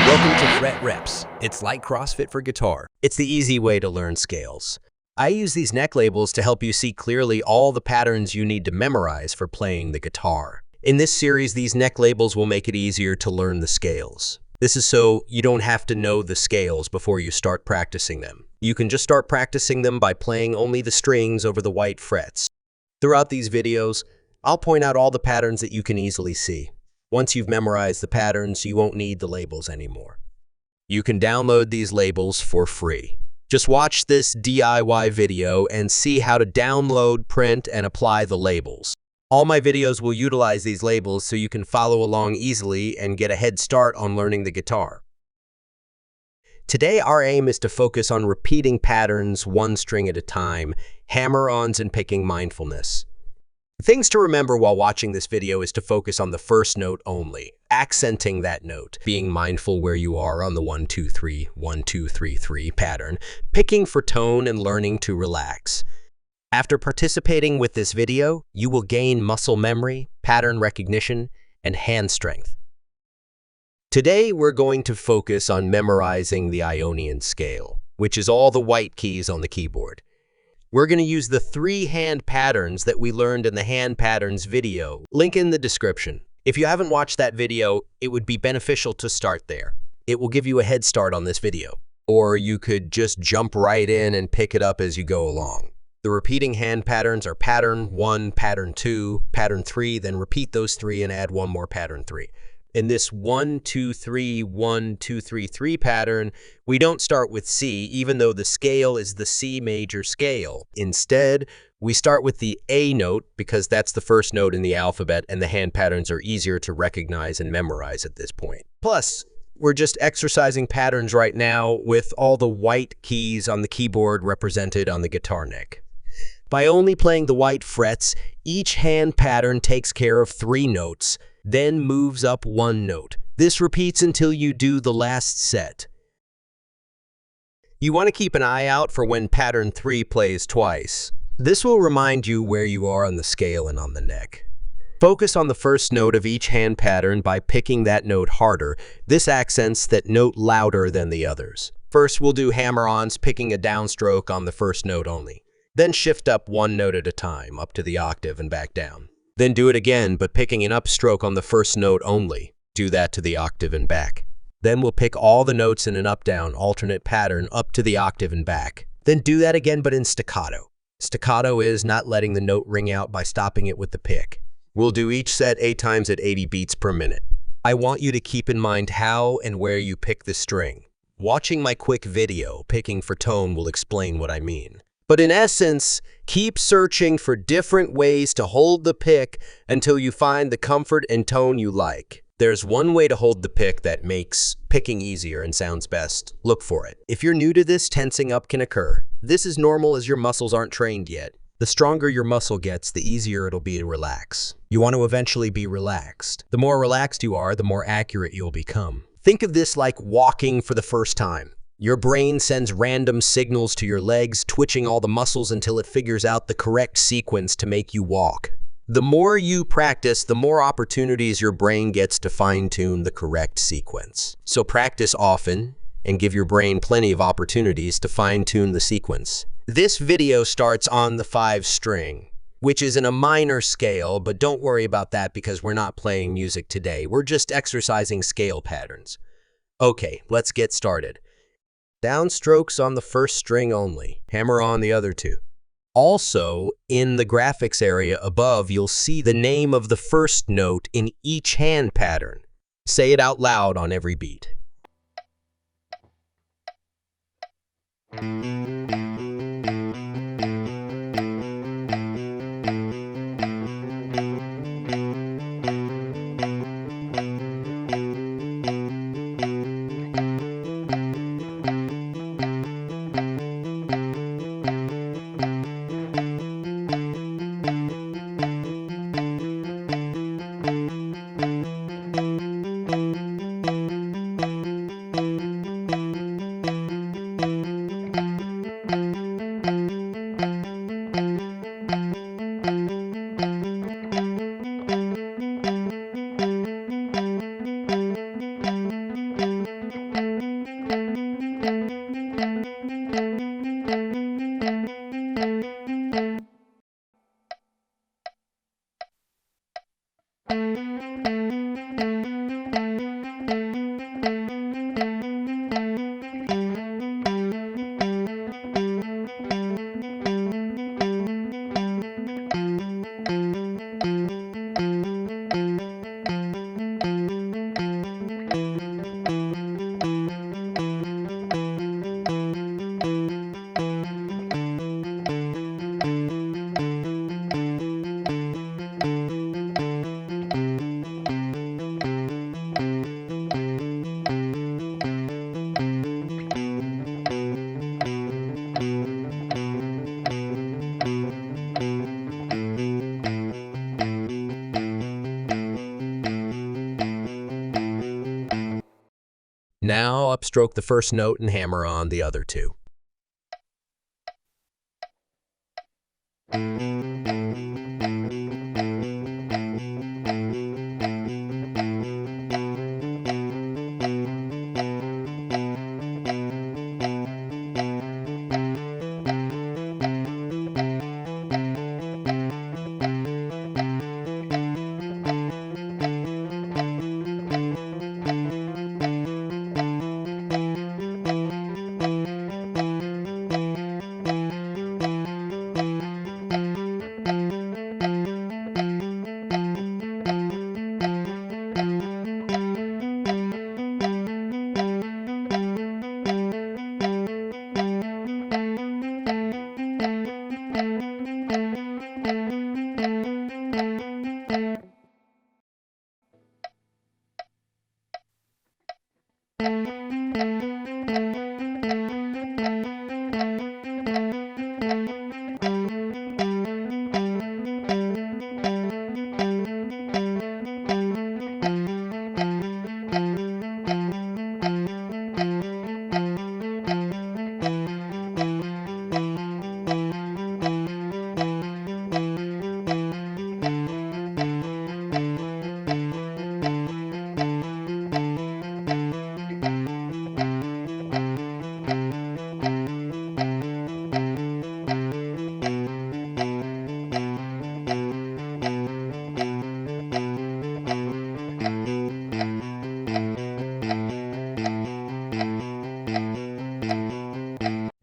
Welcome to Fret Reps. It's like CrossFit for guitar. It's the easy way to learn scales. I use these neck labels to help you see clearly all the patterns you need to memorize for playing the guitar. In this series, these neck labels will make it easier to learn the scales. This is so you don't have to know the scales before you start practicing them. You can just start practicing them by playing only the strings over the white frets. Throughout these videos, I'll point out all the patterns that you can easily see. Once you've memorized the patterns, you won't need the labels anymore. You can download these labels for free. Just watch this DIY video and see how to download, print, and apply the labels. All my videos will utilize these labels so you can follow along easily and get a head start on learning the guitar. Today, our aim is to focus on repeating patterns one string at a time, hammer-ons, and picking mindfulness. Things to remember while watching this video is to focus on the first note only, accenting that note, being mindful where you are on the 1-2-3, 1-2-3-3 pattern, picking for tone and learning to relax. After participating with this video, you will gain muscle memory, pattern recognition, and hand strength. Today, we're going to focus on memorizing the Ionian scale, which is all the white keys on the keyboard. We're going to use the 3 hand patterns that we learned in the hand patterns video, link in the description. If you haven't watched that video, it would be beneficial to start there. It will give you a head start on this video. Or you could just jump right in and pick it up as you go along. The repeating hand patterns are pattern 1, pattern 2, pattern 3, then repeat those 3 and add one more pattern 3. In this 1-2-3, 1-2-3-3 pattern, we don't start with C, even though the scale is the C major scale. Instead, we start with the A note because that's the first note in the alphabet and the hand patterns are easier to recognize and memorize at this point. Plus, we're just exercising patterns right now with all the white keys on the keyboard represented on the guitar neck. By only playing the white frets, each hand pattern takes care of 3 notes, then moves up 1 note. This repeats until you do the last set. You want to keep an eye out for when pattern 3 plays twice. This will remind you where you are on the scale and on the neck. Focus on the first note of each hand pattern by picking that note harder. This accents that note louder than the others. First, we'll do hammer-ons, picking a downstroke on the first note only. Then shift up 1 note at a time, up to the octave and back down. Then do it again, but picking an upstroke on the first note only. Do that to the octave and back. Then we'll pick all the notes in an up-down alternate pattern up to the octave and back. Then do that again, but in staccato. Staccato is not letting the note ring out by stopping it with the pick. We'll do each set 8 times at 80 beats per minute. I want you to keep in mind how and where you pick the string. Watching my quick video, picking for tone, will explain what I mean. But in essence, keep searching for different ways to hold the pick until you find the comfort and tone you like. There's one way to hold the pick that makes picking easier and sounds best. Look for it. If you're new to this, tensing up can occur. This is normal as your muscles aren't trained yet. The stronger your muscle gets, the easier it'll be to relax. You want to eventually be relaxed. The more relaxed you are, the more accurate you'll become. Think of this like walking for the first time. Your brain sends random signals to your legs, twitching all the muscles until it figures out the correct sequence to make you walk. The more you practice, the more opportunities your brain gets to fine-tune the correct sequence. So practice often and give your brain plenty of opportunities to fine-tune the sequence. This video starts on the 5 string, which is in a minor scale, but don't worry about that because we're not playing music today. We're just exercising scale patterns. Okay, let's get started. Downstrokes on the first string only, hammer on the other 2. Also, in the graphics area above, you'll see the name of the first note in each hand pattern. Say it out loud on every beat. Now upstroke the first note and hammer on the other two.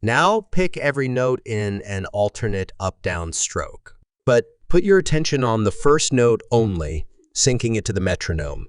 Now pick every note in an alternate up-down stroke, but put your attention on the first note only, syncing it to the metronome.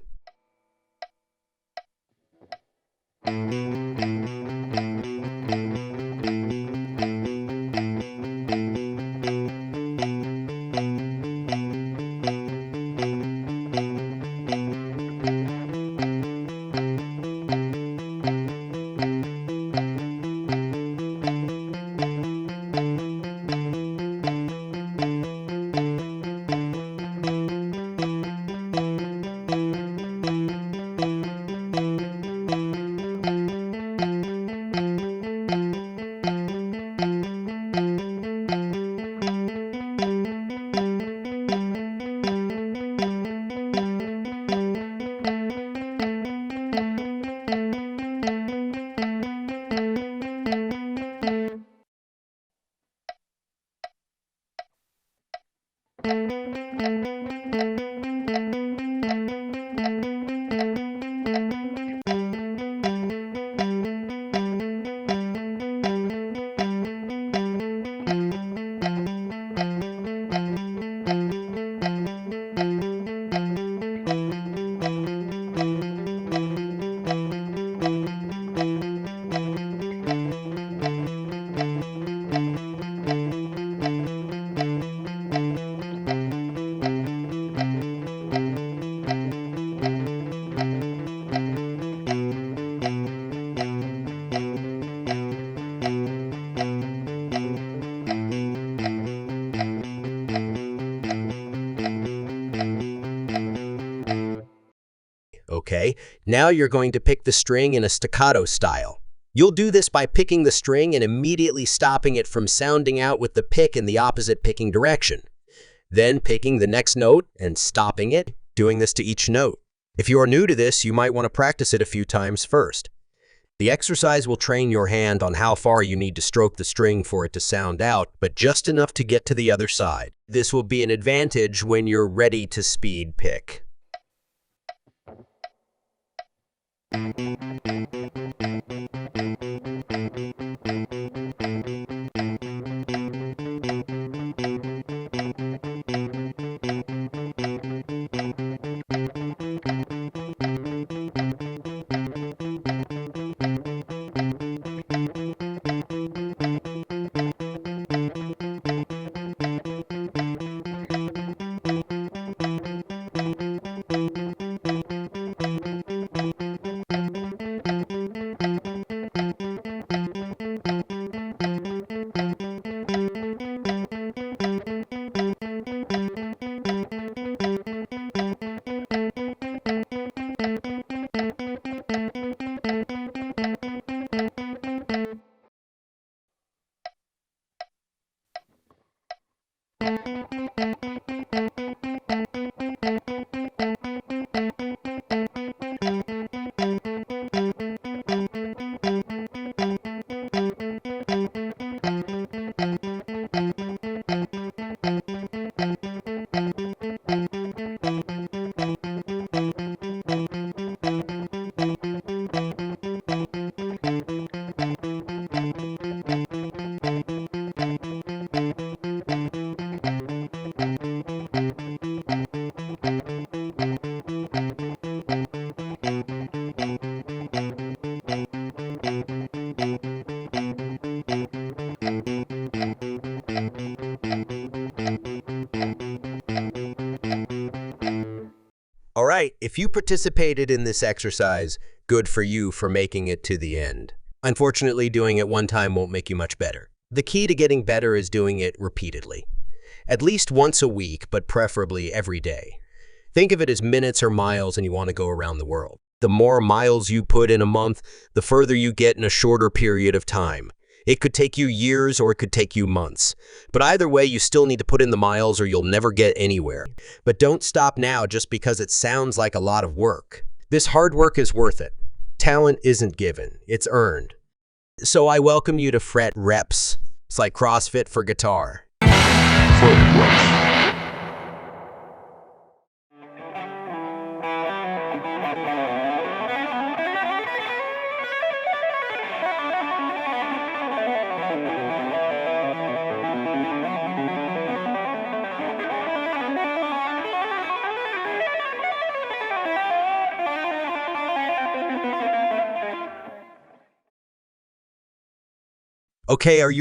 Okay, now you're going to pick the string in a staccato style. You'll do this by picking the string and immediately stopping it from sounding out with the pick in the opposite picking direction. Then picking the next note and stopping it, doing this to each note. If you are new to this, you might want to practice it a few times first. The exercise will train your hand on how far you need to stroke the string for it to sound out, but just enough to get to the other side. This will be an advantage when you're ready to speed pick. If you participated in this exercise, good for you for making it to the end. Unfortunately, doing it one time won't make you much better. The key to getting better is doing it repeatedly. At least once a week, but preferably every day. Think of it as minutes or miles and you want to go around the world. The more miles you put in a month, the further you get in a shorter period of time. It could take you years or it could take you months. But either way, you still need to put in the miles or you'll never get anywhere. But don't stop now just because it sounds like a lot of work. This hard work is worth it. Talent isn't given, it's earned. So I welcome you to Fret Reps. It's like CrossFit for guitar. Okay, are you